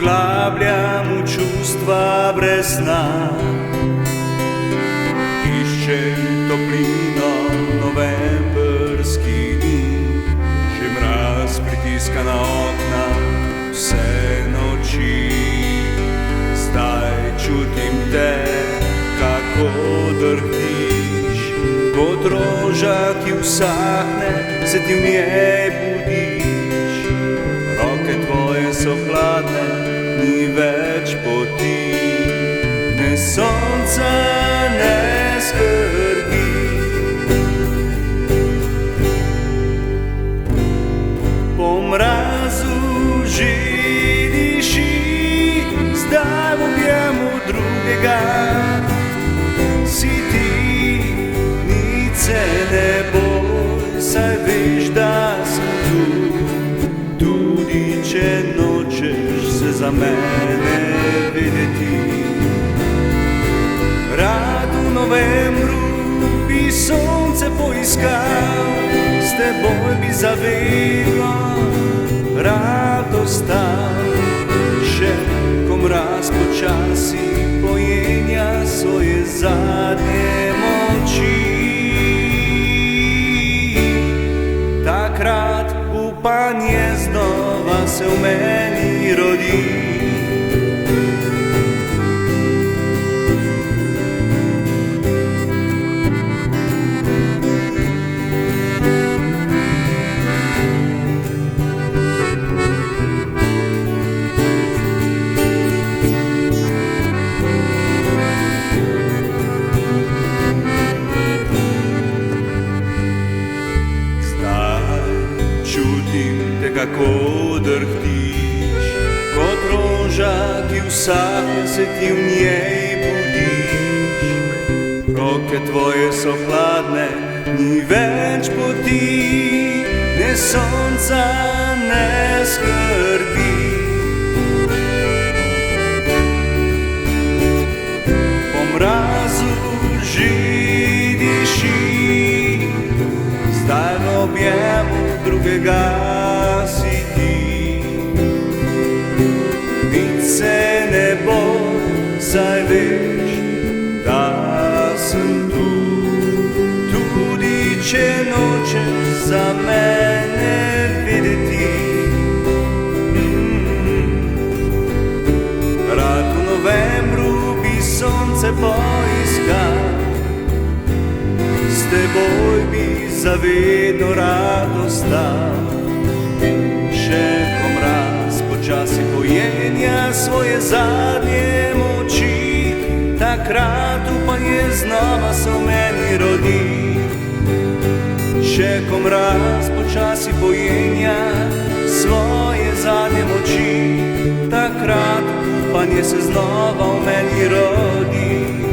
poglabljam v čustva brez sna. Iščem toplino novembrskih dni, že mraz pritiska na okna vse noči. Zdaj čutim te, kako drhtiš, kot roža, ki usahne, se ti v njej budiš. Roke tvoje so hladne, ni več poti, ne sonca, ne skrbi. Po mrazu že diši, zdaj v objemu drugega si ti. Nič se ne boj, saj veš, da sem tu, tudi če nočeš se za mene vedeti. Rad v novembru bi sonce poiskal, s teboj bi zavedno rad ostal. Še ko mraz počasi pojenja svoje zadnje moči, takrat upanje znova se v meni rodi. Kako drhtiš, kot roža, ki usahne, se ti v njej budiš. Roke tvoje so hladne, ni več poti, ne sonca, ne skrbi. Po mrazu že diši, zdaj v objemu drugega si ti. Nič se ne boj, saj veš, da sem tu, tudi če nočeš za mene vedeti. Rad v novembru bi sonce poiskal, s teboj bi zavedno rad ostal. Še ko mraz počasi pojenja svoje zadnje moči, takrat upanje znova se v meni rodi. Še ko mraz počasi pojenja svoje zadnje moči, takrat upanje se znova v meni rodi.